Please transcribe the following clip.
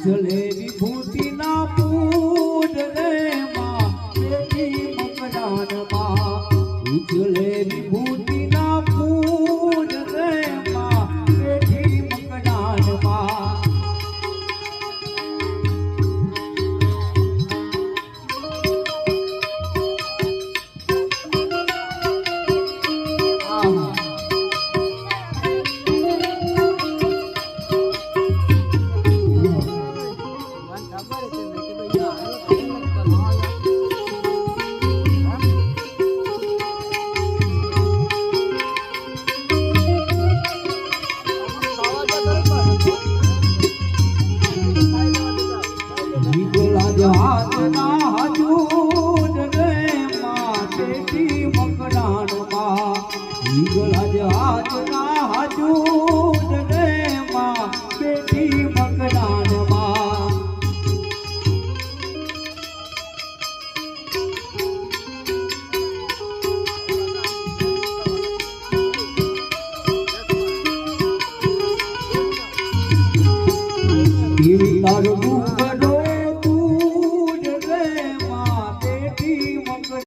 ઉછલે વિભૂતિના પૂર રે માં બેઠી મકડાનમાં ઉછલે વિભૂતિના પૂર રે માં બેઠી મકડાનમાં હાથના હજૂર રે માં બેઠી મકડાનમાં હાથના હજૂર રે માં બેઠી મકડાનમાં તારું